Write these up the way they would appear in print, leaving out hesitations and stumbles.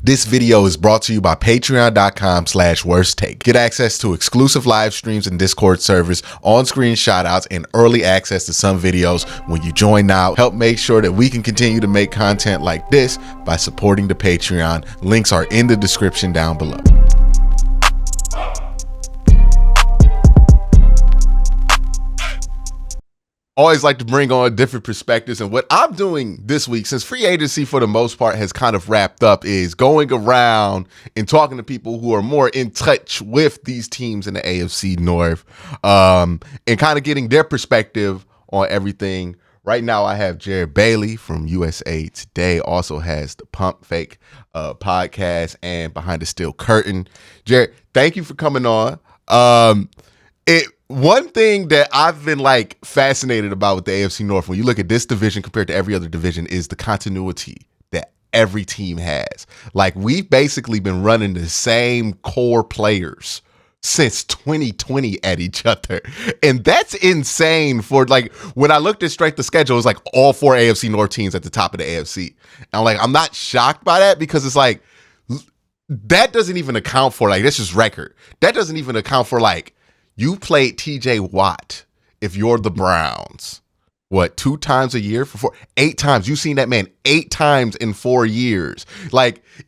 This video is brought to you by patreon.com/worsttake. Get access to exclusive live streams and Discord servers, on-screen shoutouts, and early access to some videos when you join now. Help make sure that we can continue to make content like this by supporting the Patreon. Links are in the description down below. Always like to bring on different perspectives, and what I'm doing this week, since free agency for the most part has kind of wrapped up, is going around and talking to people who are more in touch with these teams in the AFC North, and kind of getting their perspective on everything. Right now, I have Jared Bailey from USA Today, also has the Pump Fake podcast and Behind the Steel Curtain. Jared, thank you for coming on. One thing that I've been fascinated about with the AFC North, when you look at this division compared to every other division, is the continuity that every team has. We've basically been running the same core players since 2020 at each other. And that's insane for when I looked at strength of schedule, it's all four AFC North teams at the top of the AFC. And I'm not shocked by that, because it's that doesn't even account for this is record. That doesn't even account for you played TJ Watt if you're the Browns. What, 2 times a year for 8 times? You've seen that man 8 times in 4 years.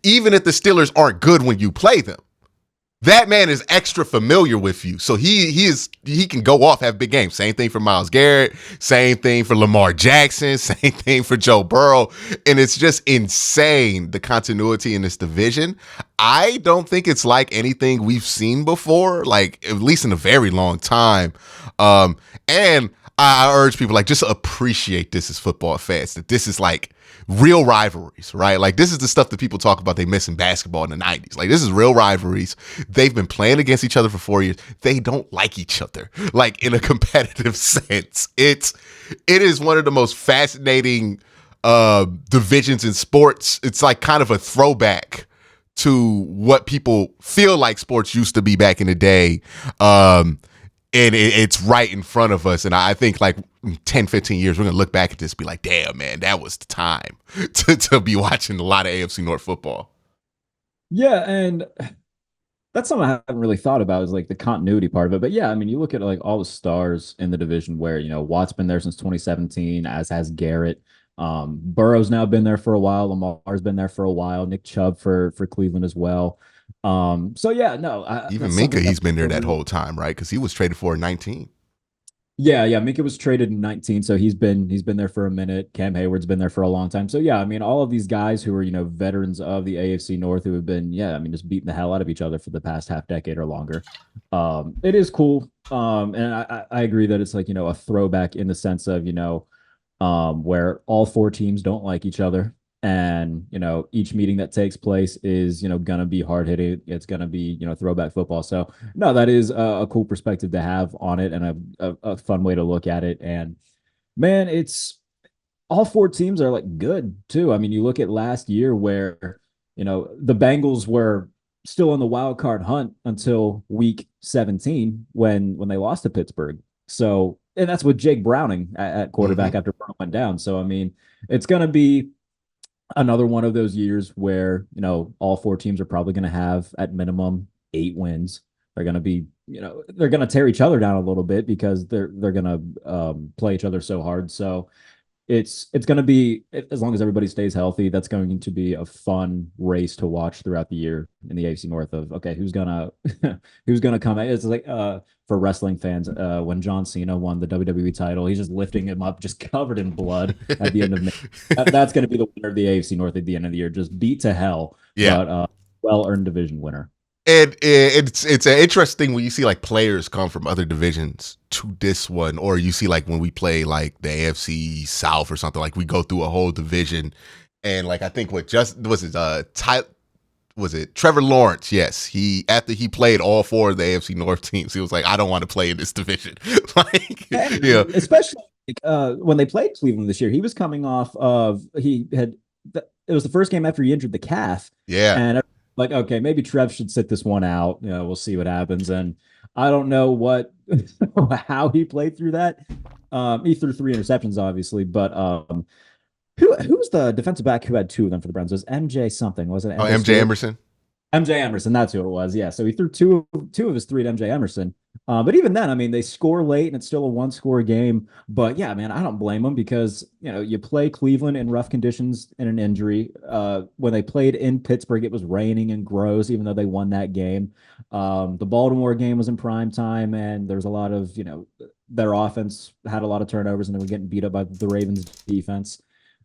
Even if the Steelers aren't good when you play them, that man is extra familiar with you. So he can go off, have big games. Same thing for Myles Garrett. Same thing for Lamar Jackson. Same thing for Joe Burrow. And it's just insane, the continuity in this division. I don't think it's like anything we've seen before, at least in a very long time. And I urge people, just appreciate this as football fans, that this is real rivalries, right? This is the stuff that people talk about they miss in basketball in the 90s. This is real rivalries. They've been playing against each other for 4 years. They don't like each other, in a competitive sense. It is one of the most fascinating divisions in sports. It's kind of a throwback to what people feel like sports used to be back in the day. And it's right in front of us. And I think 10, 15 years, we're going to look back at this and be like, damn, man, that was the time to be watching a lot of AFC North football. Yeah, and that's something I haven't really thought about, is the continuity part of it. But yeah, you look at all the stars in the division where, Watt's been there since 2017, as has Garrett. Burrow's now been there for a while. Lamar's been there for a while. Nick Chubb for Cleveland as well. So yeah, no. Even Minka, he's been there that whole time, right? Because he was traded for in 19. Yeah. Minka was traded in 19, so he's been there for a minute. Cam Hayward's been there for a long time. So yeah, all of these guys who are veterans of the AFC North, who have been just beating the hell out of each other for the past half decade or longer. It is cool. And I agree that it's a throwback in the sense of where all 4 teams don't like each other. And, each meeting that takes place is, going to be hard hitting. It's going to be, throwback football. So, no, that is a cool perspective to have on it, and a fun way to look at it. And, man, it's all 4 teams are good, too. You look at last year where, the Bengals were still in the wild card hunt until week 17 when they lost to Pittsburgh. So, and that's with Jake Browning at quarterback after Burrow went down. So, it's going to be another one of those years where, all 4 teams are probably going to have at minimum 8 wins. They're going to be, they're going to tear each other down a little bit because they're going to play each other so hard. So it's going to be, as long as everybody stays healthy, that's going to be a fun race to watch throughout the year in the AFC North of, okay, who's going to come out. It's for wrestling fans, when John Cena won the WWE title, he's just lifting him up, just covered in blood at the end of May. That's going to be the winner of the AFC North at the end of the year, just beat to hell. Yeah. But well-earned division winner. And it's interesting when you see players come from other divisions to this one, or you see when we play the AFC South or something, we go through a whole division, and I think was it Trevor Lawrence? Yes, after he played all 4 of the AFC North teams, he was I don't want to play in this division. Especially when they played Cleveland this year, he was coming off of it was the first game after he injured the calf. Yeah, and okay, maybe Trev should sit this one out. We'll see what happens. And I don't know how he played through that. He threw 3 interceptions, obviously, but Who was the defensive back who had two of them for the Browns? It was MJ something, wasn't it? Oh, MJ MJ Stewart? Emerson. MJ Emerson, that's who it was. Yeah. So he threw two of his three to MJ Emerson. But even then, I mean, they score late and it's still a one-score game. But yeah, man, I don't blame them because you play Cleveland in rough conditions in an injury. When they played in Pittsburgh, it was raining and gross, even though they won that game. The Baltimore game was in prime time, and there's a lot of their offense had a lot of turnovers and they were getting beat up by the Ravens defense.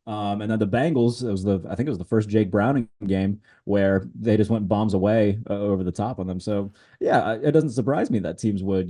And then the Bengals, I think it was the first Jake Browning game where they just went bombs away over the top on them. So yeah, it doesn't surprise me that teams would,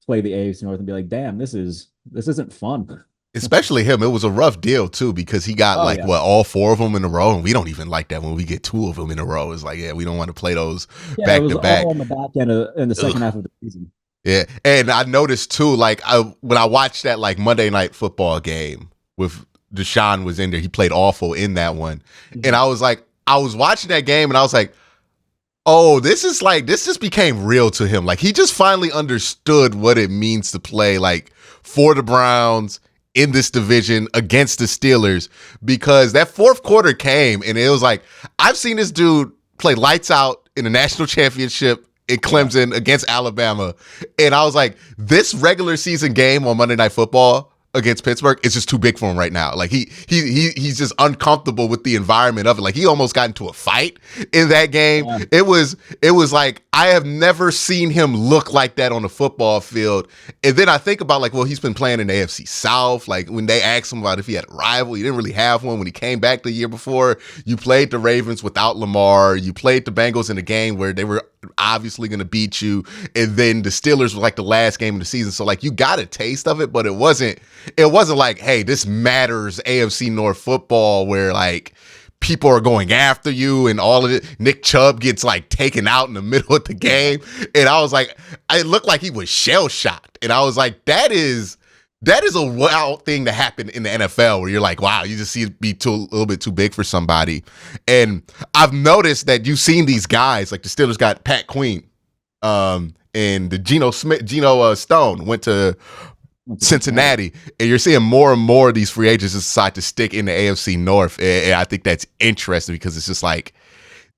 play the AFC North and be like, damn, this isn't fun. Especially him. It was a rough deal too because he got Oh like yeah. what all four of them in a row, and we don't even like that when we get two of them in a row. It's like, yeah, we don't want to play those Yeah, it back was to back. all on the back end in the second Ugh. half of the season. Yeah, and I noticed too, like when I watched that like Monday night football game with Deshaun was in there, he played awful in that one, and Mhm. I was like, I was watching that game, and I was like, oh, this just became real to him. Like he just finally understood what it means to play like for the Browns in this division against the Steelers because that fourth quarter came and it was like I've seen this dude play lights out in a national championship in Yeah. Clemson against Alabama, and I was like, this regular season game on Monday Night Football against Pittsburgh is just too big for him right now. Like he's just uncomfortable with the environment of it. Like he almost got into a fight in that game. Yeah. It was like I have never seen him look like that on the football field. And then I think about like, well, he's been playing in the AFC South. Like when they asked him about if he had a rival, he didn't really have one. When he came back the year before, you played the Ravens without Lamar. You played the Bengals in a game where they were obviously going to beat you, and then the Steelers were like the last game of the season. So like you got a taste of it, but it wasn't like, hey, this matters AFC North football where like people are going after you and all of it. Nick Chubb gets like taken out in the middle of the game. And I was like, it looked like he was shell shocked. And I was like, that is a wild thing to happen in the NFL where you're like, wow, you just see it be a little bit too big for somebody. And I've noticed that you've seen these guys, like the Steelers got Pat Queen, and the Geno Stone went to Went to Cincinnati. Cincinnati, and you're seeing more and more of these free agents decide to stick in the AFC North, and I think that's interesting because it's just like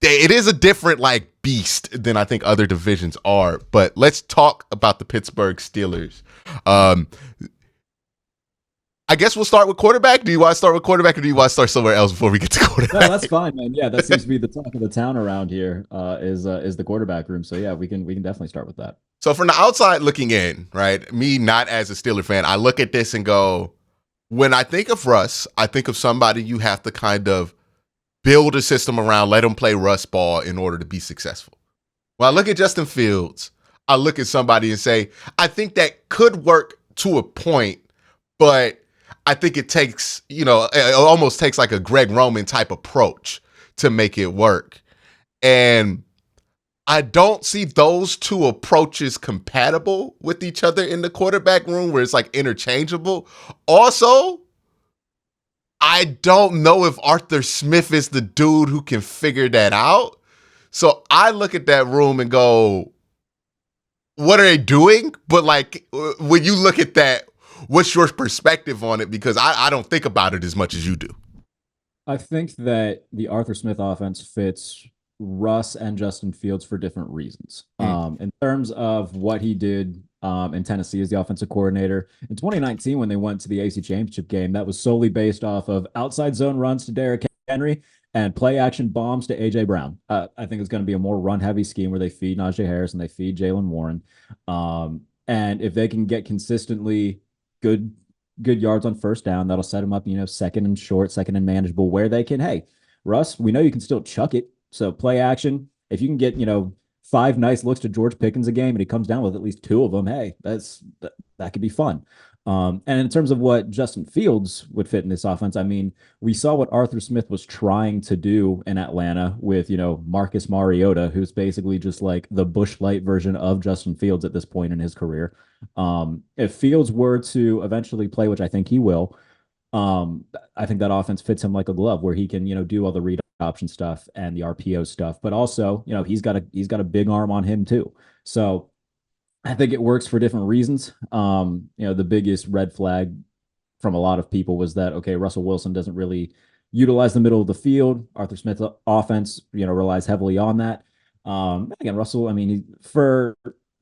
it is a different like beast than I think other divisions are. But let's talk about the Pittsburgh Steelers. Um, I guess we'll start with quarterback. Do you want to start with quarterback, or do you want to start somewhere else before we get to No, quarterback? that's fine, man. Yeah, that seems to be the talk of the town around here. Is the quarterback room. So yeah, we can definitely start with that. So from the outside looking in, right? Me not as a Steeler fan, I look at this and go, when I think of Russ, I think of somebody you have to kind of build a system around, let him play Russ ball in order to be successful. When I look at Justin Fields, I look at somebody and say, I think that could work to a point, but I think it almost takes like a Greg Roman type approach to make it work. And I don't see those two approaches compatible with each other in the quarterback room where it's like interchangeable. Also, I don't know if Arthur Smith is the dude who can figure that out. So I look at that room and go, what are they doing? But like, when you look at that, what's your perspective on it? Because I don't think about it as much as you do. I think that the Arthur Smith offense fits Russ and Justin Fields for different reasons. Mm. In terms of what he did in Tennessee as the offensive coordinator in 2019, when they went to the AC Championship game, that was solely based off of outside zone runs to Derrick Henry and play action bombs to AJ Brown. I think it's going to be a more run heavy scheme where they feed Najee Harris and they feed Jalen Warren. And if they can get consistently good yards on first down, that'll set them up, second and short, second and manageable, where they can, hey, Russ, we know you can still chuck it. So play action. If you can get, five nice looks to George Pickens a game and he comes down with at least two of them, hey, that could be fun. And in terms of what Justin Fields would fit in this offense, I mean, we saw what Arthur Smith was trying to do in Atlanta with, Marcus Mariota, who's basically just like the Bush Light version of Justin Fields at this point in his career. If Fields were to eventually play, which I think he will, I think that offense fits him like a glove, where he can, do all the read option stuff and the RPO stuff, but also, he's got a big arm on him too. So I think it works for different reasons. The biggest red flag from a lot of people was that, okay, Russell Wilson doesn't really utilize the middle of the field. Arthur Smith's offense, relies heavily on that. Again, Russell, I mean, for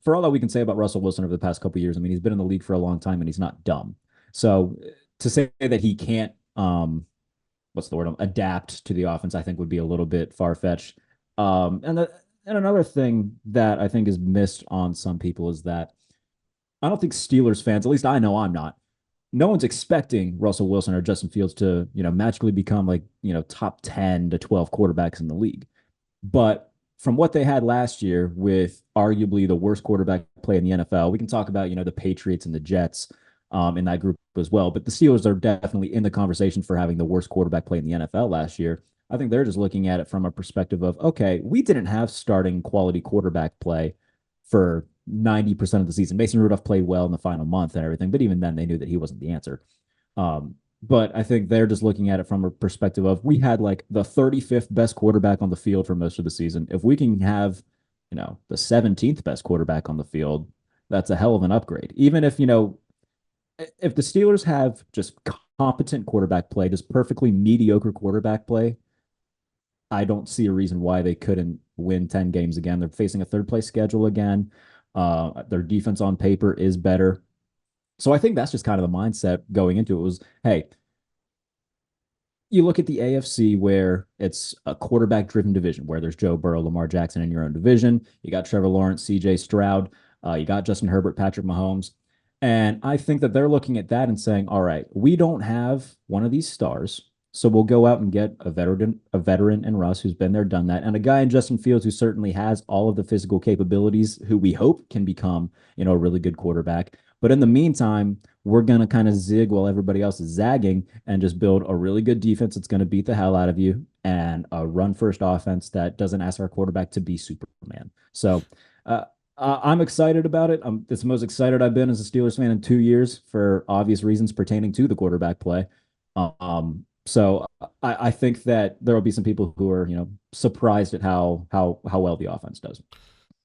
all that we can say about Russell Wilson over the past couple of years, I mean, he's been in the league for a long time and he's not dumb. So to say that he can't, what's the word, adapt to the offense, I think would be a little bit far fetched. And another thing that I think is missed on some people is that I don't think Steelers fans, at least I know I'm not, no one's expecting Russell Wilson or Justin Fields to, magically become like, top 10 to 12 quarterbacks in the league. But from what they had last year with arguably the worst quarterback play in the NFL, we can talk about, the Patriots and the Jets in that group as well. But the Steelers are definitely in the conversation for having the worst quarterback play in the NFL last year. I think they're just looking at it from a perspective of, okay, we didn't have starting quality quarterback play for 90% of the season. Mason Rudolph played well in the final month and everything, but even then they knew that he wasn't the answer. But I think they're just looking at it from a perspective of, we had like the 35th best quarterback on the field for most of the season. If we can have, the 17th best quarterback on the field, that's a hell of an upgrade. Even if, if the Steelers have just competent quarterback play, just perfectly mediocre quarterback play, I don't see a reason why they couldn't win 10 games again. They're facing a third place schedule again. Their defense on paper is better. So I think that's just kind of the mindset going into it was, hey, you look at the AFC where it's a quarterback driven division where there's Joe Burrow, Lamar Jackson in your own division. You got Trevor Lawrence, CJ Stroud. You got Justin Herbert, Patrick Mahomes. And I think that they're looking at that and saying, all right, we don't have one of these stars. So we'll go out and get a veteran in Russ who's been there, done that, and a guy in Justin Fields who certainly has all of the physical capabilities, who we hope can become, a really good quarterback. But in the meantime, we're going to kind of zig while everybody else is zagging and just build a really good defense that's going to beat the hell out of you and a run first offense that doesn't ask our quarterback to be Superman. So I'm excited about it. It's the most excited I've been as a Steelers fan in 2 years for obvious reasons pertaining to the quarterback play. So I think that there will be some people who are, surprised at how well the offense does.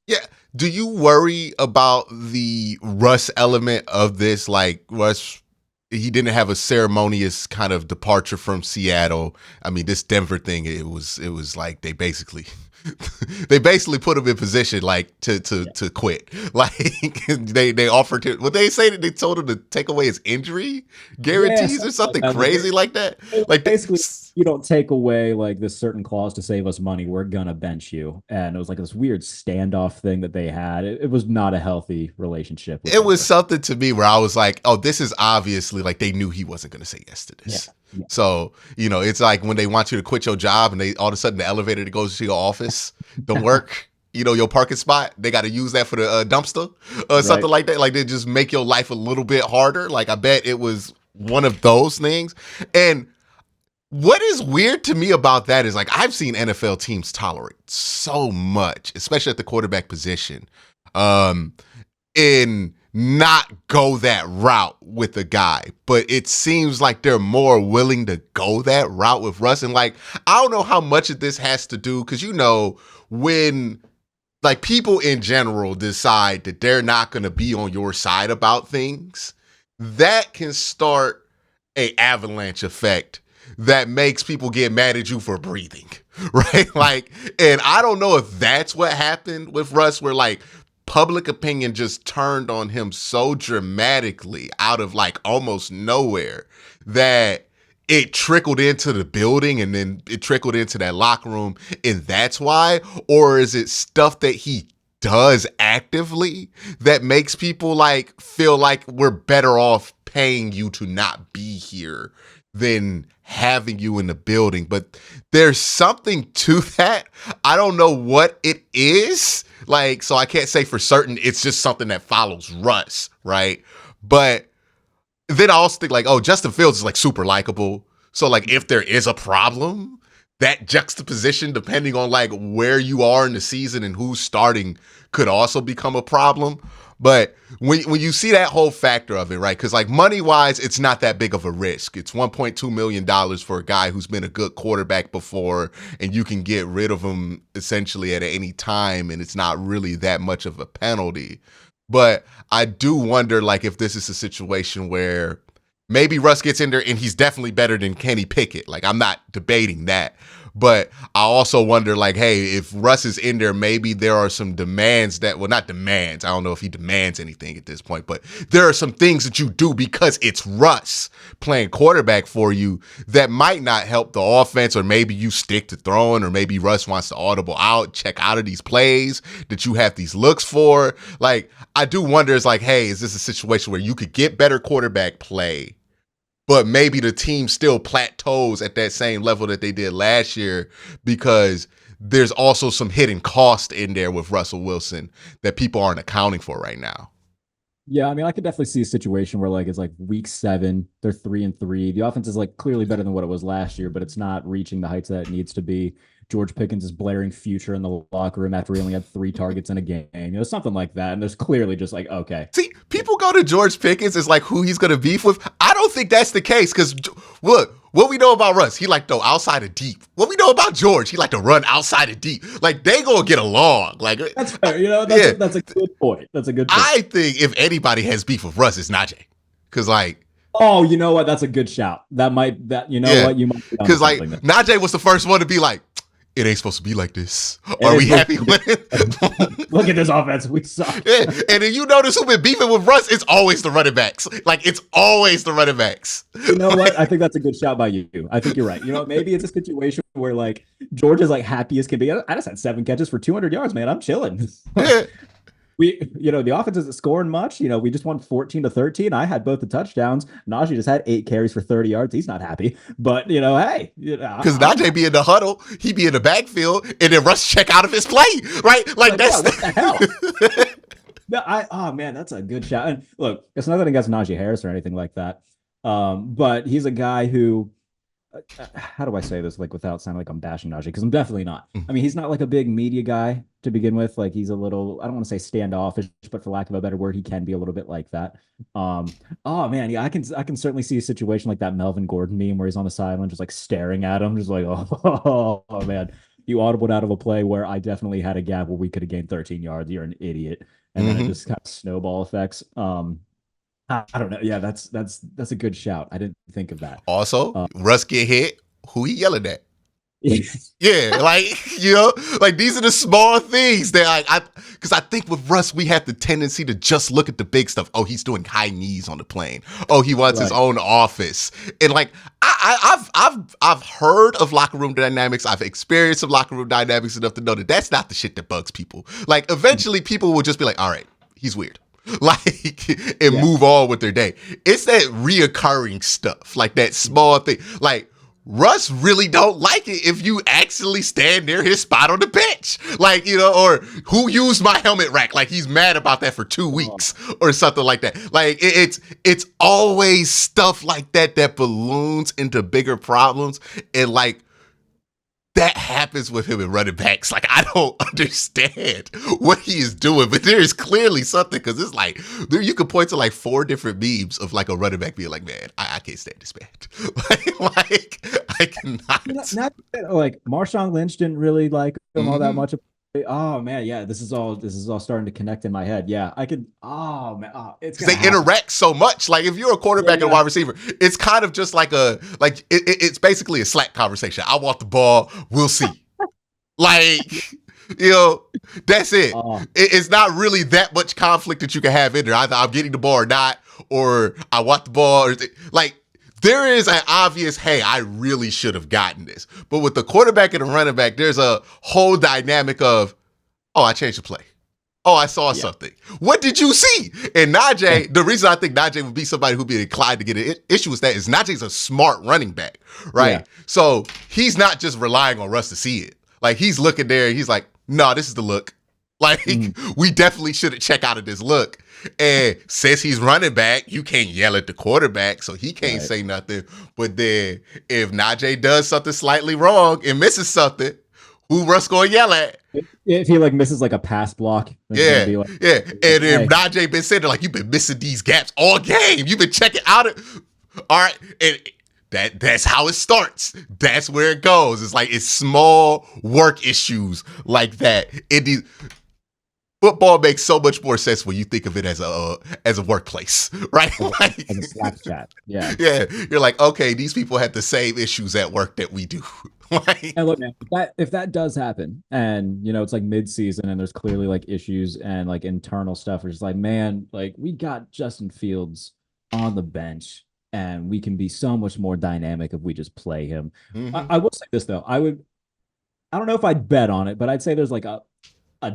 Yeah. Do you worry about the Russ element of this? Like Russ, he didn't have a ceremonious kind of departure from Seattle. I mean, this Denver thing, it was like they basically put him in position like to quit. Like they offered him, what they say that they told him to take away his injury guarantees or something crazy like that. Like basically, you don't take away like this certain clause to save us money, we're gonna bench you. And it was like this weird standoff thing that they had. It was not a healthy relationship. It was something to me where I was like, oh, this is obviously like they knew he wasn't going to say yes to this. Yeah. So, it's like when they want you to quit your job and they all of a sudden the elevator that goes to your office don't work, your parking spot, they got to use that for the dumpster or something like that. Like they just make your life a little bit harder. Like I bet it was one of those things. And what is weird to me about that is like I've seen NFL teams tolerate so much, especially at the quarterback position, and not go that route with a guy. But it seems like they're more willing to go that route with Russ. And like, I don't know how much of this has to do because, when like people in general decide that they're not going to be on your side about things, that can start a avalanche effect that makes people get mad at you for breathing, right? Like, and I don't know if that's what happened with Russ, where like public opinion just turned on him so dramatically out of like almost nowhere that it trickled into the building and then it trickled into that locker room. And that's why, or is it stuff that he does actively that makes people like feel like we're better off paying you to not be here than having you in the building? But there's something to that. I don't know what it is. Like, so I can't say for certain it's just something that follows Russ, right? But then I also think like, oh, Justin Fields is like super likable. So like if there is a problem, that juxtaposition, depending on like where you are in the season and who's starting, could also become a problem. But when you see that whole factor of it, right? Because like money wise, it's not that big of a risk. It's $1.2 million for a guy who's been a good quarterback before, and you can get rid of him essentially at any time, and it's not really that much of a penalty. But I do wonder like if this is a situation where Maybe Russ gets in there and he's definitely better than Kenny Pickett. Like, I'm not debating that. But I also wonder, like, hey, if Russ is in there, maybe there are some demands that, well, not demands. I don't know if he demands anything at this point, but there are some things that you do because it's Russ playing quarterback for you that might not help the offense, or maybe you stick to throwing, or maybe Russ wants to audible out, check out of these plays that you have these looks for. Like, I do wonder, it's like, hey, is this a situation where you could get better quarterback play, but maybe the team still plateaus at that same level that they did last year, because there's also some hidden cost in there with Russell Wilson that people aren't accounting for right now. Yeah, I mean, I could definitely see a situation where like it's like week 7, they're 3-3. The offense is like clearly better than what it was last year, but it's not reaching the heights that it needs to be. George Pickens is blaring future in the locker room after he only had 3 targets in a game, something like that. And there's clearly just like, okay. See, people go to George Pickens as like who he's going to beef with. I don't think that's the case, because look, what we know about Russ, he like to throw outside of deep. What we know about George, he like to run outside of deep. Like, they gonna get along. Like, that's fair. That's a good point. That's a good point. I think if anybody has beef with Russ, it's Najee. Because, like, oh, you know what? That's a good shout. What? You might. Because, like, Najee was the first one to be like, it ain't supposed to be like this. Are we happy with it? Look at this offense. We suck. Yeah. And then you notice who been beefing with Russ, it's always the running backs. Like, it's always the running backs. You know what? I think that's a good shout by you. I think you're right. Maybe it's a situation where, like, George is, like, happy as can be. I just had 7 catches for 200 yards, man. I'm chilling. Yeah. The offense isn't scoring much. We just won 14-13. I had both the touchdowns. Najee just had 8 carries for 30 yards. He's not happy. But, hey. Because Najee be in the huddle, he be in the backfield, and then Russ check out of his play, right? Like that's what the hell? Oh, man, that's a good shot. And look, it's nothing against Najee Harris or anything like that. But he's a guy who, how do I say this, like, without sounding like I'm bashing Najee? Because I'm definitely not. I mean, he's not like a big media guy to begin with. Like, he's a little, I don't want to say standoffish, but for lack of a better word, he can be a little bit like that. Oh man, yeah, I can certainly see a situation like that Melvin Gordon meme where he's on the sideline just like staring at him, just like, oh man, you audibled out of a play where I definitely had a gap where we could have gained 13 yards. You're an idiot. And then it just kind of snowball effects. I don't know. Yeah, that's a good shout. I didn't think of that. Also, Russ get hit. Who he yelling at? Yeah, like, like, these are the small things that because I think with Russ, we have the tendency to just look at the big stuff. Oh, he's doing high knees on the plane. Oh, he wants his own office. And like, I've heard of locker room dynamics. I've experienced some locker room dynamics enough to know that that's not the shit that bugs people. Like, eventually people will just be like, all right, he's weird. Like, and move on with their day. It's that reoccurring stuff, like that small thing. Like, Russ really don't like it if you actually stand near his spot on the bench. Like, or who used my helmet rack? Like, he's mad about that for 2 weeks or something like that. Like, it's always stuff like that balloons into bigger problems. And like, that happens with him in running backs. Like, I don't understand what he is doing, but there is clearly something, because it's like, you could point to like 4 different memes of like a running back being like, man, I can't stand this man. like I cannot. Not like Marshawn Lynch didn't really like him all that much. Oh man, yeah, this is all starting to connect in my head. Yeah, I could. Oh man, it's they interact so much. Like, if you're a quarterback and wide receiver, it's kind of just like it's basically a Slack conversation. I want the ball. We'll see. Like, that's it. It's not really that much conflict that you can have in there. Either I'm getting the ball or not, or I want the ball. Like, there is an obvious, hey, I really should have gotten this. But with the quarterback and the running back, there's a whole dynamic of, oh, I changed the play. Oh, I saw something. What did you see? And Najee, the reason I think Najee would be somebody who'd be inclined to get an issue with that is Najee's a smart running back, right? Yeah. So he's not just relying on Russ to see it. Like, he's looking there and he's like, no, this is the look. Like, we definitely shouldn't check out of this look. And since he's running back, you can't yell at the quarterback, so he can't say nothing. But then if Najee does something slightly wrong and misses something, who Russ gonna yell at? If he like misses like a pass block, And if Najee been saying like, you've been missing these gaps all game, you've been checking out it. All right, and that's how it starts. That's where it goes. It's like, it's small work issues like that. football makes so much more sense when you think of it as a workplace, right? As a Slack chat. Yeah. Yeah, you're like, okay, these people have the same issues at work that we do. Like, And look, man, if that does happen, and it's like mid-season, and there's clearly like issues and like internal stuff, it's just like, man, like we got Justin Fields on the bench, and we can be so much more dynamic if we just play him. I, mhm. I will say this though, I don't know if I'd bet on it, but I'd say there's like a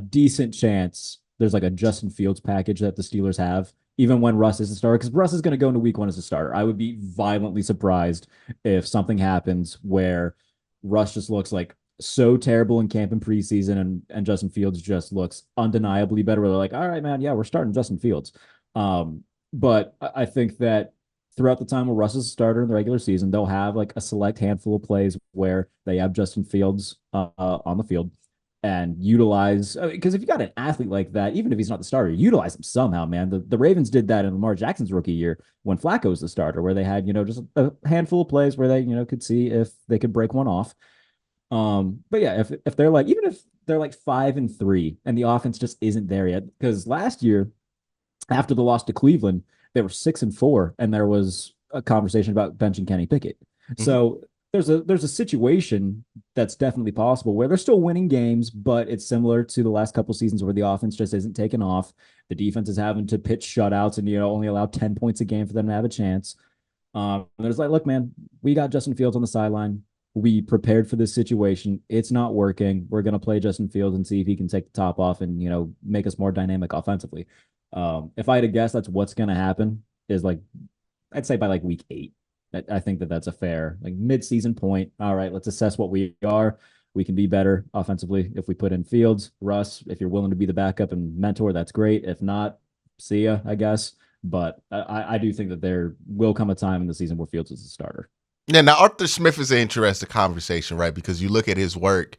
decent chance there's like a Justin Fields package that the Steelers have, even when Russ is a starter, because Russ is going to go into week one as a starter. I would be violently surprised if something happens where Russ just looks like so terrible in camp and preseason, and Justin Fields just looks undeniably better. Where they're like, all right, man, yeah, we're starting Justin Fields. But I think that throughout the time where Russ is a starter in the regular season, they'll have like a select handful of plays where they have Justin Fields on the field and utilize, because if you got an athlete like that, even if he's not the starter, utilize him somehow, man. The Ravens did that in Lamar Jackson's rookie year when Flacco was the starter, where they had, just a handful of plays where they, could see if they could break one off. But yeah, if they're like, even if they're like 5-3 and the offense just isn't there yet, because last year after the loss to Cleveland, they were 6-4, and there was a conversation about benching Kenny Pickett. Mhm. So there's a situation that's definitely possible where they're still winning games, but it's similar to the last couple seasons where the offense just isn't taking off. The defense is having to pitch shutouts and only allow 10 points a game for them to have a chance. There's like, look, man, we got Justin Fields on the sideline. We prepared for this situation. It's not working. We're gonna play Justin Fields and see if he can take the top off and make us more dynamic offensively. If I had to guess, that's what's gonna happen. Is like, I'd say by like week 8. I think that's a fair like mid-season point. All right, let's assess what we are. We can be better offensively if we put in Fields, Russ. If you're willing to be the backup and mentor, that's great. If not, see ya, I guess. But I do think that there will come a time in the season where Fields is a starter. Yeah, now Arthur Smith is an interesting conversation, right? Because you look at his work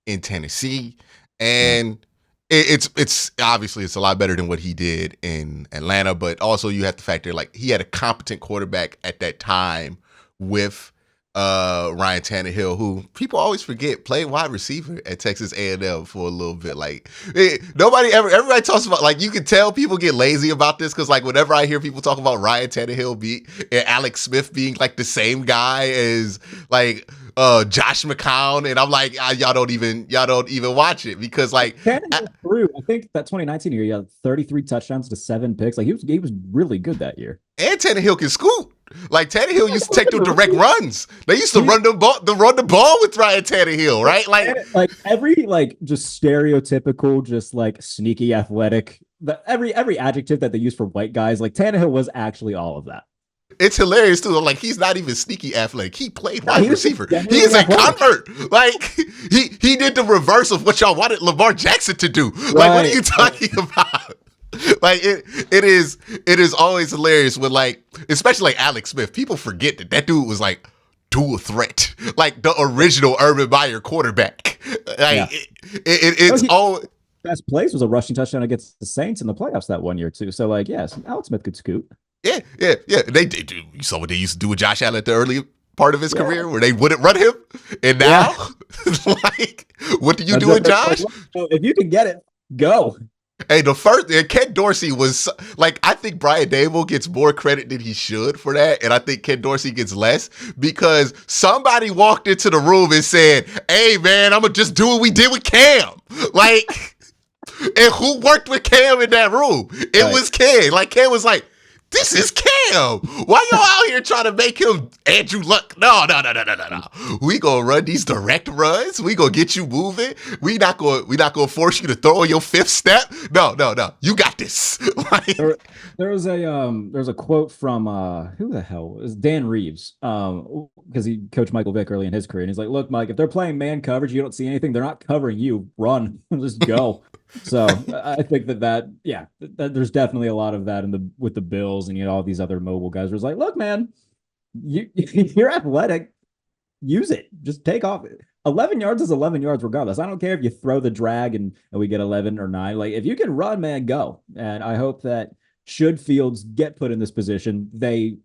in Tennessee, Yeah. and it's obviously it's a lot better than what he did in Atlanta, but also you have to factor like he had a competent quarterback at that time with Ryan Tannehill, who people always forget played wide receiver at Texas A&M for a little bit. Like everybody talks about, like, you can tell people get lazy about this because like whenever I hear people talk about Ryan Tannehill and Alex Smith being like the same guy as like Josh McCown, and I'm like, y'all don't even watch it because like Tannehill threw, I think that 2019 year, he had 33 touchdowns to 7 picks. Like he was really good that year. and Tannehill can scoot. Like Tannehill used to take them direct runs. They used to run the ball with Ryan Tannehill, right? Like every like just stereotypical, just like sneaky athletic. Every adjective that they use for white guys, like Tannehill was actually all of that. it's hilarious too. Like he's not even sneaky athletic. He played wide receiver. He genuinely is a athletic. convert. Like he did the reverse of what y'all wanted Lamar Jackson to do. Like what are you talking about? Like it is always hilarious when like, especially like Alex Smith. People forget that dude was like dual threat, like the original Urban Meyer quarterback. Like Yeah. it's all. Best plays was a rushing touchdown against the Saints in the playoffs that one year too. So like, yes, Alex Smith could scoot. Yeah. They do. You saw what they used to do with Josh Allen at the early part of his Yeah. career, where they wouldn't run him, and now, like, what do you do with Josh? If you can get it, go. Hey, the first Ken Dorsey was like, I think Brian Dable gets more credit than he should for that, and I think Ken Dorsey gets less because somebody walked into the room and said, "Hey, man, I'm gonna just do what we did with Cam." Like, and who worked with Cam in that room? It was Cam. Like Cam was like, "This is Cam. Why y'all out here trying to make him Andrew Luck? No. We gonna run these direct runs. We gonna get you moving. We not gonna force you to throw your fifth step. No. You got this." Like, There was a quote from who the hell is Dan Reeves, because he coached Michael Vick early in his career, and he's like, "Look, Mike, if they're playing man coverage, you don't see anything. They're not covering you. Run, just go." So I think that there's definitely a lot of that with the Bills and all these other mobile guys. Where it's like, look, man, you're athletic. Use it. Just take off. 11 yards is 11 yards regardless. I don't care if you throw the drag and we get 11 or 9. Like if you can run, man, go. And I hope that should Fields get put in this position, they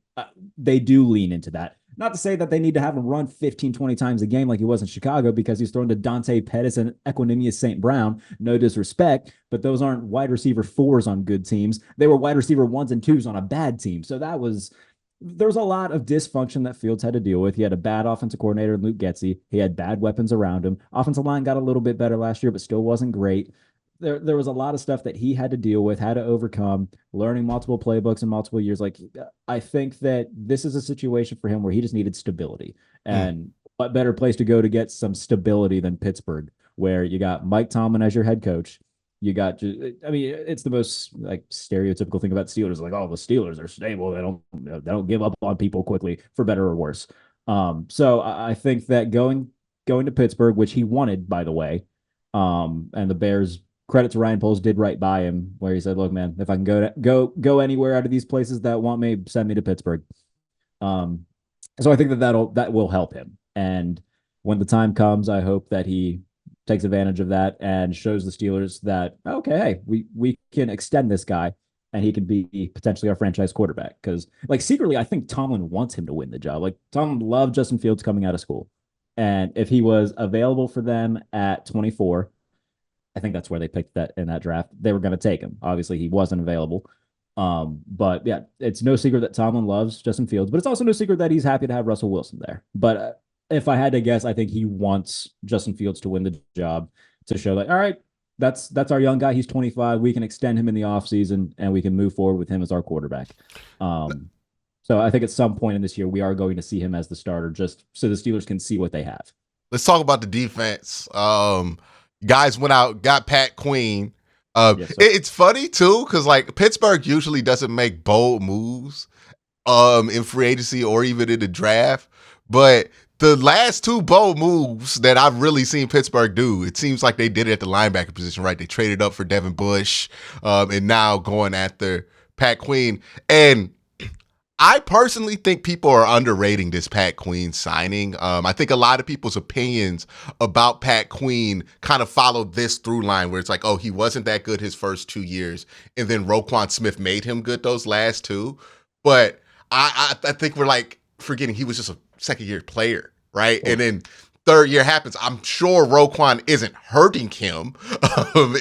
do lean into that. Not to say that they need to have him run 15, 20 times a game like he was in Chicago because he's thrown to Dante Pettis and Equanimous St. Brown. No disrespect, but those aren't wide receiver fours on good teams. They were wide receiver ones and twos on a bad team. So there was a lot of dysfunction that Fields had to deal with. He had a bad offensive coordinator in Luke Getsy. He had bad weapons around him. Offensive line got a little bit better last year, but still wasn't great. There was a lot of stuff that he had to deal with, had to overcome, learning multiple playbooks in multiple years. Like, I think that this is a situation for him where he just needed stability. Mm. And what better place to go to get some stability than Pittsburgh, where you got Mike Tomlin as your head coach. You got, I mean, it's the most like stereotypical thing about Steelers. Like, oh, the Steelers are stable. They don't give up on people quickly, for better or worse. So I think that going to Pittsburgh, which he wanted, by the way, and the Bears, credit to Ryan Poles, did right by him, where he said, "Look, man, if I can go anywhere out of these places that want me, send me to Pittsburgh." Um, so I think that will help him. And when the time comes, I hope that he takes advantage of that and shows the Steelers that, okay, hey, we can extend this guy and he can be potentially our franchise quarterback. Because like secretly, I think Tomlin wants him to win the job. Like Tomlin loved Justin Fields coming out of school, and if he was available for them at 24. I think that's where they picked that in that draft. They were going to take him. Obviously, he wasn't available. But yeah, it's no secret that Tomlin loves Justin Fields, but it's also no secret that he's happy to have Russell Wilson there. But if I had to guess, I think he wants Justin Fields to win the job to show like, all right, that's our young guy. He's 25. We can extend him in the offseason and we can move forward with him as our quarterback. So I think at some point in this year, we are going to see him as the starter just so the Steelers can see what they have. Let's talk about the defense. Guys went out, got Pat Queen. Yes, it's funny too, because like Pittsburgh usually doesn't make bold moves in free agency or even in the draft. But the last two bold moves that I've really seen Pittsburgh do, it seems like they did it at the linebacker position, right? They traded up for Devin Bush, and now going after Pat Queen. And I personally think people are underrating this Pat Queen signing. I think a lot of people's opinions about Pat Queen kind of follow this through line where it's like, oh, he wasn't that good his first 2 years, and then Roquan Smith made him good those last two. But I think we're like forgetting he was just a second-year player, right? And then third year happens. I'm sure Roquan isn't hurting him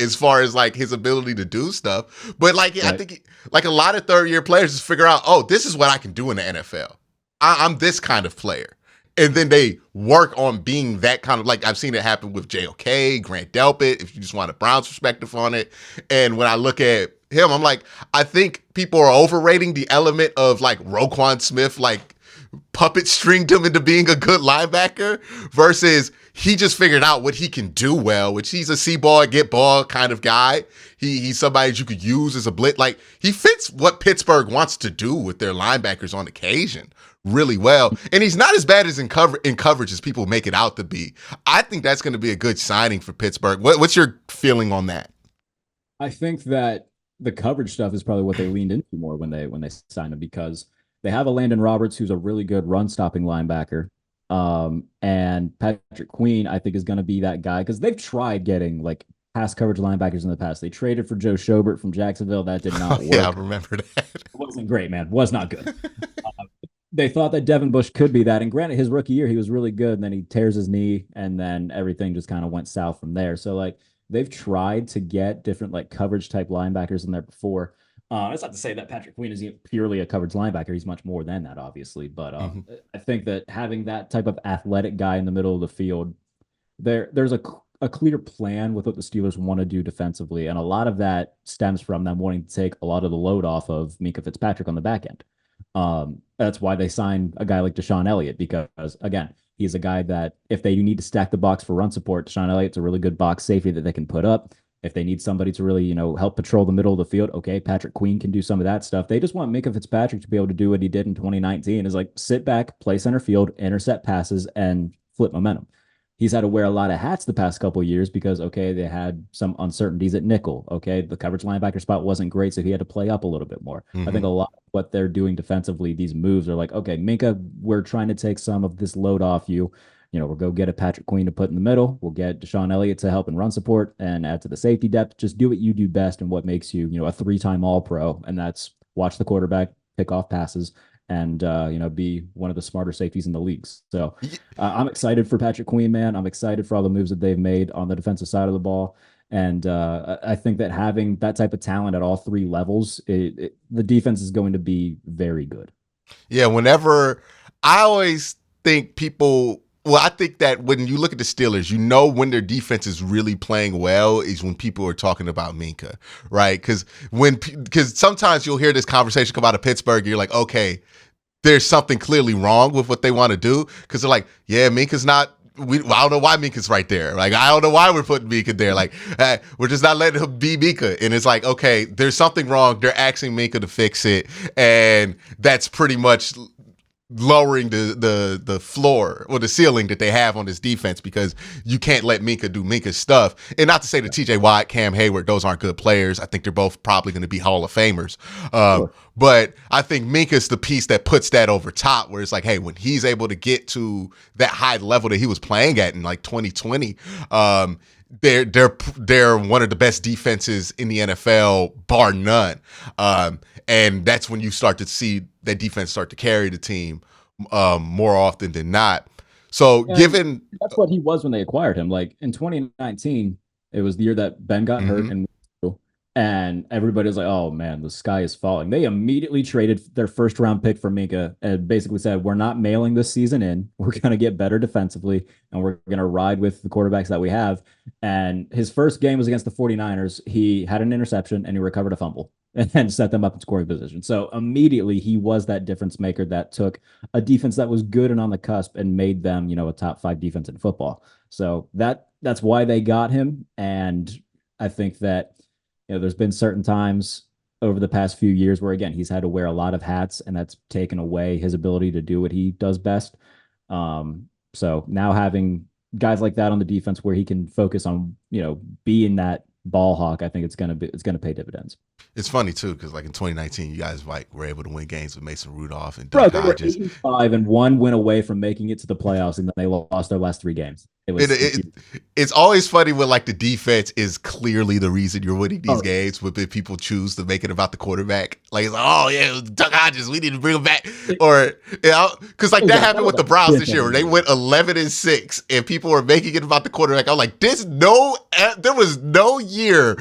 as far as like his ability to do stuff. But like, right. I think like a lot of third year players just figure out, oh, this is what I can do in the NFL. I'm this kind of player. And then they work on being that kind of, like I've seen it happen with JOK, Grant Delpit, if you just want a Browns perspective on it. And when I look at him, I'm like, I think people are overrating the element of like Roquan Smith, like puppet stringed him into being a good linebacker versus he just figured out what he can do well, which he's a see ball, get ball kind of guy. He's somebody that you could use as a blitz. Like he fits what Pittsburgh wants to do with their linebackers on occasion really well. And he's not as bad as in coverage as people make it out to be. I think that's going to be a good signing for Pittsburgh. What's your feeling on that? I think that the coverage stuff is probably what they leaned into more when they signed him, because they have a Landon Roberts who's a really good run-stopping linebacker. And Patrick Queen, I think, is going to be that guy because they've tried getting like pass coverage linebackers in the past. They traded for Joe Schobert from Jacksonville. That did not work. Yeah, I remember that. It wasn't great, man. Was not good. They thought that Devin Bush could be that. And granted, his rookie year, he was really good. And then he tears his knee, and then everything just kind of went south from there. So, like, they've tried to get different, like, coverage type linebackers in there before. It's not to say that Patrick Queen is purely a coverage linebacker. He's much more than that, obviously. But I think that having that type of athletic guy in the middle of the field, there's a clear plan with what the Steelers want to do defensively. And a lot of that stems from them wanting to take a lot of the load off of Minkah Fitzpatrick on the back end. That's why they signed a guy like Deshaun Elliott, because, again, he's a guy that if they need to stack the box for run support, Deshaun Elliott's a really good box safety that they can put up. If they need somebody to really, help patrol the middle of the field, okay, Patrick Queen can do some of that stuff. They just want Minkah Fitzpatrick to be able to do what he did in 2019, is like sit back, play center field, intercept passes, and flip momentum. He's had to wear a lot of hats the past couple of years because, okay, they had some uncertainties at nickel. Okay, the coverage linebacker spot wasn't great, so he had to play up a little bit more. I think a lot of what they're doing defensively, these moves are like, okay, Minkah, we're trying to take some of this load off you. We'll go get a Patrick Queen to put in the middle. We'll get Deshaun Elliott to help and run support and add to the safety depth. Just do what you do best and what makes you, a 3-time All-Pro, and that's watch the quarterback, pick off passes, and be one of the smarter safeties in the leagues. So I'm excited for Patrick Queen, man. I'm excited for all the moves that they've made on the defensive side of the ball. And I think that having that type of talent at all three levels, the defense is going to be very good. Yeah, whenever I always think people, well, I think that when you look at the Steelers, you know when their defense is really playing well is when people are talking about Minka, right? Because sometimes you'll hear this conversation come out of Pittsburgh, and you're like, okay, there's something clearly wrong with what they want to do, because they're like, yeah, Minka's not. I don't know why Minka's right there. Like, I don't know why we're putting Minka there. Like, we're just not letting him be Minka. And it's like, okay, there's something wrong. They're asking Minka to fix it. And that's pretty much lowering the floor or the ceiling that they have on this defense, because you can't let Minka do Minka's stuff. And not to say that TJ Watt, Cam Hayward, those aren't good players. I think they're both probably going to be Hall of Famers. Sure. But I think Minka's the piece that puts that over top, where it's like, hey, when he's able to get to that high level that he was playing at in like 2020, they're one of the best defenses in the NFL, bar none. And that's when you start to see that defense start to carry the team more often than not. So given that's what he was when they acquired him. Like in 2019, it was the year that Ben got hurt and everybody was like, oh man, the sky is falling. They immediately traded their first round pick for Minka and basically said, we're not mailing this season in. We're going to get better defensively and we're going to ride with the quarterbacks that we have. And his first game was against the 49ers. He had an interception and he recovered a fumble and set them up in scoring position. So immediately he was that difference maker that took a defense that was good and on the cusp and made them, a top 5 defense in football. So that's why they got him. And I think that, there's been certain times over the past few years where, again, he's had to wear a lot of hats and that's taken away his ability to do what he does best. So now having guys like that on the defense where he can focus on, being that ball hawk, I think it's going to pay dividends. It's funny too, because like in 2019, you guys like were able to win games with Mason Rudolph and Bro, Duck they were Hodges. 8-5 and one went away from making it to the playoffs, and then they lost their last 3 games. It's always funny when like the defense is clearly the reason you're winning these games, but then people choose to make it about the quarterback. Like, it's like, oh yeah, Duck Hodges, we need to bring him back, or because like that happened with the Browns this year, where they went 11-6, and people were making it about the quarterback. I'm like, there was no year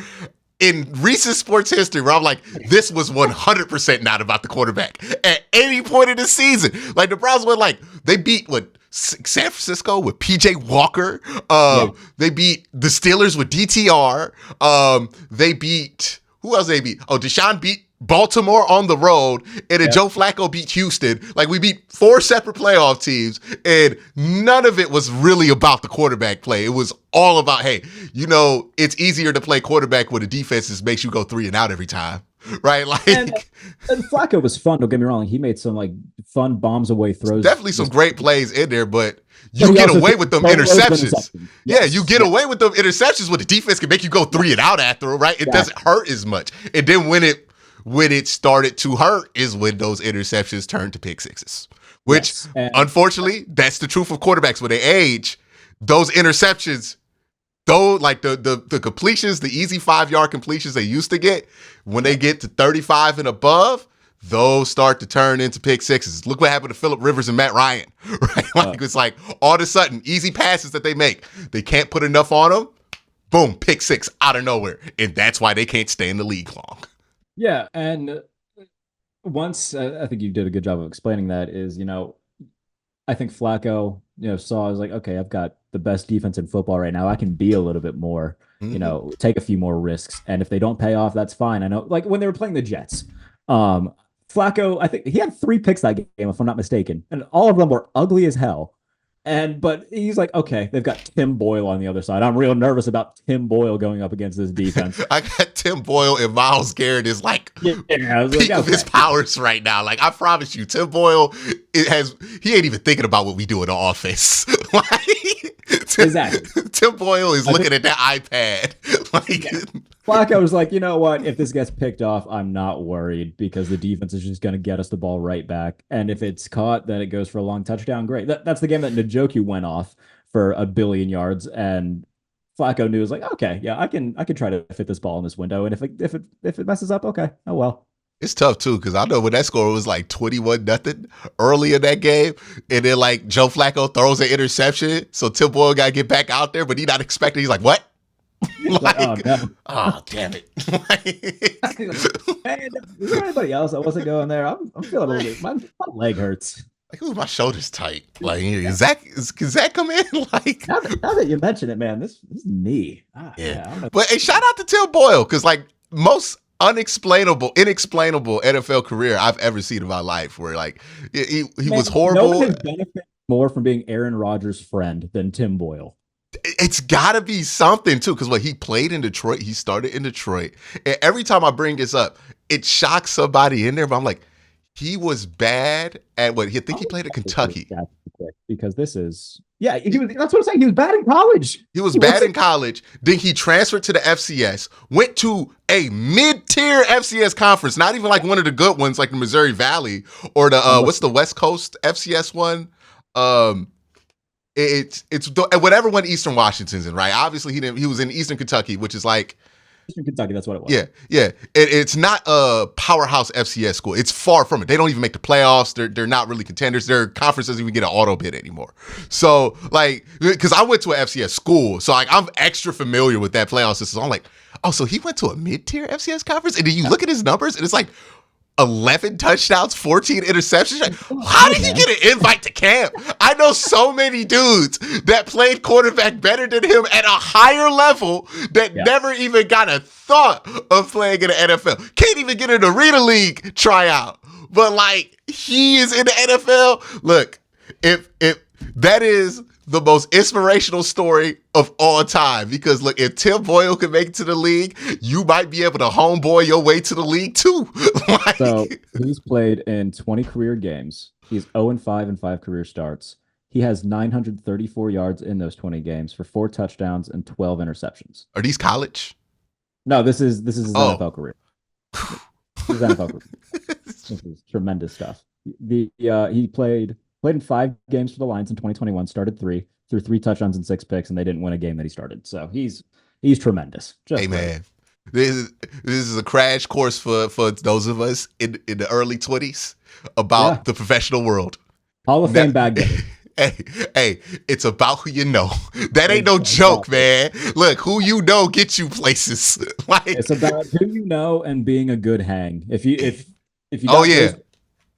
in recent sports history where I'm like, this was 100% not about the quarterback at any point in the season. Like the Browns were like, they beat San Francisco with PJ Walker. They beat the Steelers with DTR. They beat, who else they beat? Oh, Deshaun beat Baltimore on the road, and then Joe Flacco beat Houston. Like, we beat 4 separate playoff teams, and none of it was really about the quarterback play. It was all about, hey, it's easier to play quarterback when the defense just makes you go 3 and out every time, right? Like, and Flacco was fun. Don't get me wrong; he made some like fun bombs away throws. Definitely some great plays in there, but you get away with them interceptions. Yeah, you get away with them interceptions when the defense can make you go 3 and out after, right? It doesn't hurt as much. And then when it started to hurt is when those interceptions turned to pick sixes, which unfortunately, that's the truth of quarterbacks. When they age, those interceptions, though, like the completions, the easy 5-yard completions they used to get, when they get to 35 and above, those start to turn into pick sixes. Look what happened to Phillip Rivers and Matt Ryan, right? Like, it's like all of a sudden, easy passes that they make, they can't put enough on them. Boom, pick 6 out of nowhere. And that's why they can't stay in the league long. Yeah, and once I think you did a good job of explaining that is, I think Flacco, saw, I was like, okay, I've got the best defense in football right now. I can be a little bit more, take a few more risks. And if they don't pay off, that's fine. I know, like when they were playing the Jets, Flacco, I think he had 3 picks that game, if I'm not mistaken, and all of them were ugly as hell. But he's like, okay, they've got Tim Boyle on the other side. I'm real nervous about Tim Boyle going up against this defense. I got Tim Boyle, and Myles Garrett is like peak of his powers right now. Like, I promise you, Tim Boyle, he ain't even thinking about what we do in the office. Exactly. Tim Boyle is looking at that iPad. Flacco was like, you know what? If this gets picked off, I'm not worried because the defense is just going to get us the ball right back. And if it's caught, then it goes for a long touchdown. Great. That's the game that Njoku went off for 1 billion yards, and Flacco knew, was like, okay, yeah, I can try to fit this ball in this window, and if it messes up, okay, oh well. It's tough too, because I know when that score was like 21-0 early in that game, and then like Joe Flacco throws an interception, so Tim Boyle got to get back out there, but he not expecting. He's like, "What?" Like, oh no, oh damn it! man, is there anybody else that wasn't going there? I'm feeling a little bit. My leg hurts. Like, ooh, my shoulder's tight. Like, can Zach come in? Like, Now that you mention it, man, this knee. Yeah. But hey, shout out to Tim Boyle, because like most inexplainable NFL career I've ever seen in my life, where like he Man, was no one horrible. has benefited more from being Aaron Rodgers' friend than Tim Boyle. It's got to be something too, because he played in Detroit, he started in Detroit, and every time I bring this up, it shocks somebody in there. But I'm like, he was bad at what? I think he played at Kentucky. Because this is, yeah, that's what I'm saying. He was bad in college. He was bad in college. Then he transferred to the FCS, went to a mid-tier FCS conference, not even like one of the good ones like the Missouri Valley or the what's the West Coast FCS one? It's whatever one Eastern Washington's in, right? Obviously he was in Eastern Kentucky, which is like Eastern Kentucky, that's what it was. Yeah. It's not a powerhouse FCS school. It's far from it. They don't even make the playoffs. They're not really contenders. Their conference doesn't even get an auto bid anymore. So like, because I went to an FCS school, so like I'm extra familiar with that playoff system. So I'm like, oh, so he went to a mid-tier FCS conference, and then you look at his numbers, and it's like 11 touchdowns, 14 interceptions. How did he get an invite to camp? I know so many dudes that played quarterback better than him at a higher level that never even got a thought of playing in the NFL. Can't even get an Arena League tryout. But like, he is in the NFL. Look, if that is the most inspirational story of all time, because look, if Tim Boyle can make it to the league, you might be able to homeboy your way to the league too. Like, so he's played in 20 career games. He's 0-5 in 5 career starts. He has 934 yards in those 20 games for 4 touchdowns and 12 interceptions. Are these college? No, this is his NFL career. His NFL career. This is tremendous stuff. He played in 5 games for the Lions in 2021, started 3, threw 3 touchdowns and 6 picks, and they didn't win a game that he started. So he's tremendous. Hey, man, this is a crash course for those of us in the early 20s about the professional world. Hall of Fame bag guy. Hey, it's about who you know. That ain't no joke, man. Look, who you know gets you places. Like, it's about who you know and being a good hang. If you those,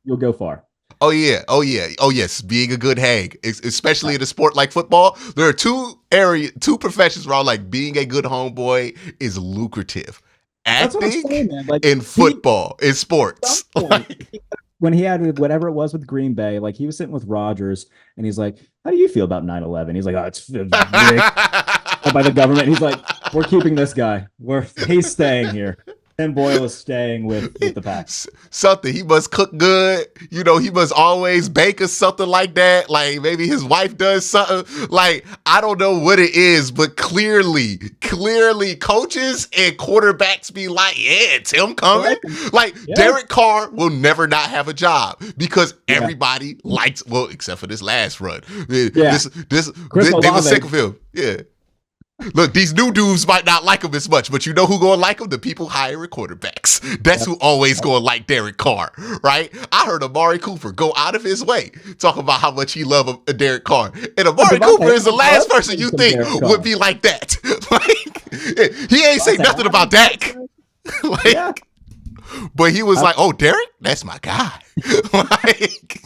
you'll go far. Oh yes, being a good hang, especially in a sport like football. There are two professions where I'm like, being a good homeboy is lucrative. Acting in football, in sports. When he had whatever it was with Green Bay, like he was sitting with Rodgers, and he's like, "How do you feel about 9/11?" He's like, "Oh, it's rigged by the government." He's like, "We're keeping this guy. He's staying here." Tim Boyle is staying with the pack. Something. He must cook good. You know, he must always bake or something like that. Like maybe his wife does something. Like, I don't know what it is, but clearly coaches and quarterbacks be like, yeah, Tim coming. Like, Derek Carr will never not have a job because everybody likes, well, except for this last run. They were sick of him. Yeah. Look, these new dudes might not like him as much, but you know who gonna like him? The people hiring quarterbacks. That's who always gonna like Derek Carr, right? I heard Amari Cooper go out of his way talking about how much he loved Derek Carr, and Amari Cooper is the last person you think would be like that. Like, he ain't say nothing about Dak. But he was like, "Oh, Derek, that's my guy." Like.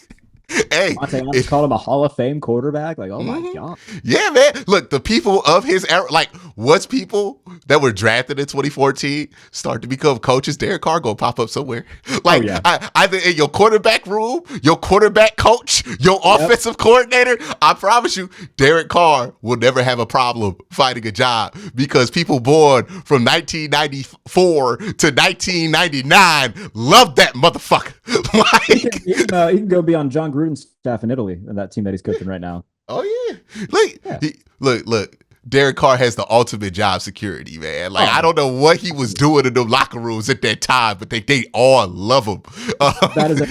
Hey, I called him a Hall of Fame quarterback. Like, oh my God. Yeah, man. Look, the people of his era, like, what's people that were drafted in 2014 start to become coaches? Derek Carr gonna pop up somewhere. Like, either in your quarterback room, your quarterback coach, your offensive coordinator. I promise you, Derek Carr will never have a problem finding a job because people born from 1994 to 1999 love that motherfucker. Like, he can go be on John Gruden's staff in Italy and that team that he's coaching right now. Oh yeah, look. Derek Carr has the ultimate job security, man. Like, I don't know what he was doing in the locker rooms at that time, but they all love him. That is a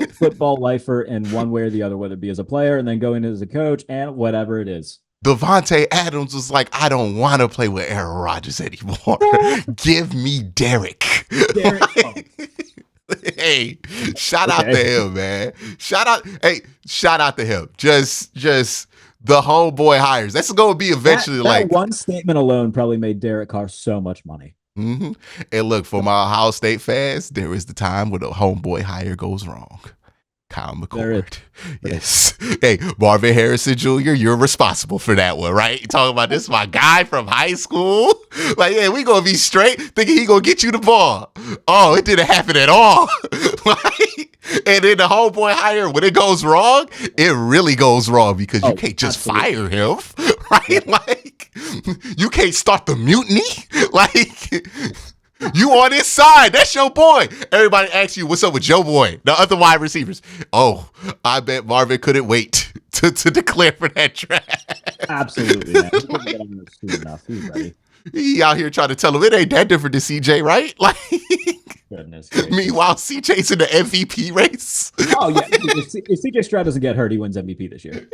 football lifer in one way or the other, whether it be as a player and then going as a coach and whatever it is. Devontae Adams was like, I don't want to play with Aaron Rodgers anymore. Give me Derek. Hey, shout out to him, man. Shout out to him. Just the homeboy hires. That's going to be eventually that one statement alone probably made Derek Carr so much money. Mm-hmm. And look, for my Ohio State fans, there is the time when the homeboy hire goes wrong. Kyle McCord. Yes. Hey, Marvin Harrison Jr., you're responsible for that one, right? You talking about this, my guy from high school? Like, yeah, we gonna be straight, thinking he gonna get you the ball. Oh, it didn't happen at all. Like, and then the homeboy hire, when it goes wrong, it really goes wrong because you can't just fire him, right? Yeah. Like, you can't start the mutiny. Like, you on his side. That's your boy. Everybody asks you, what's up with your boy? The other wide receivers. Oh, I bet Marvin couldn't wait to declare for that draft. Absolutely, man. He's ready. He out here trying to tell him it ain't that different than CJ, right? Like, goodness. Meanwhile, CJ's in the MVP race. Oh, yeah. If CJ Stroud doesn't get hurt, he wins MVP this year.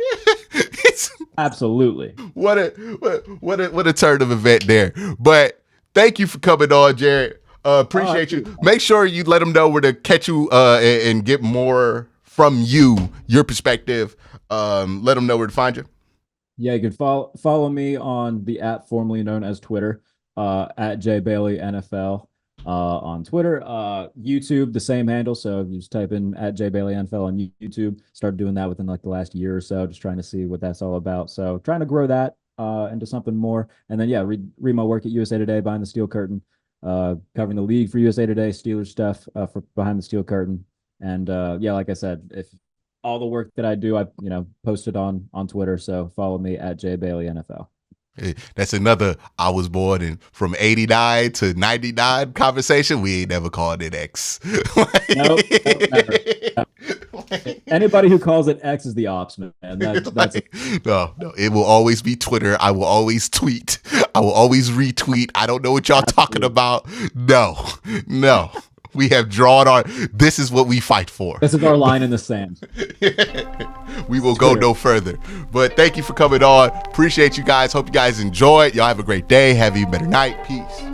Absolutely. What a turn of event there. But thank you for coming on, Jared. Appreciate you. Make sure you let them know where to catch you and get more from you, your perspective. Let them know where to find you. Yeah, you can follow me on the app formerly known as Twitter, at JBaileyNFL on Twitter. YouTube, the same handle. So if you just type in at JBaileyNFL on YouTube, started doing that within like the last year or so, just trying to see what that's all about. So trying to grow that into something more. And then, yeah, read my work at USA Today, Behind the Steel Curtain, covering the league for USA Today, Steelers stuff for Behind the Steel Curtain. And yeah, like I said, if all the work that I do, I posted on Twitter. So follow me at JBaileyNFL. That's another I was born in from 89 to 99 conversation. We ain't never called it X. Nope, never. Anybody who calls it X is the ops, man. That's No, it will always be Twitter. I will always tweet. I will always retweet. I don't know what y'all talking about. No. We have drawn this is what we fight for. This is our line in the sand. We will go no further. But thank you for coming on. Appreciate you guys. Hope you guys enjoyed. Y'all have a great day. Have a better night. Peace.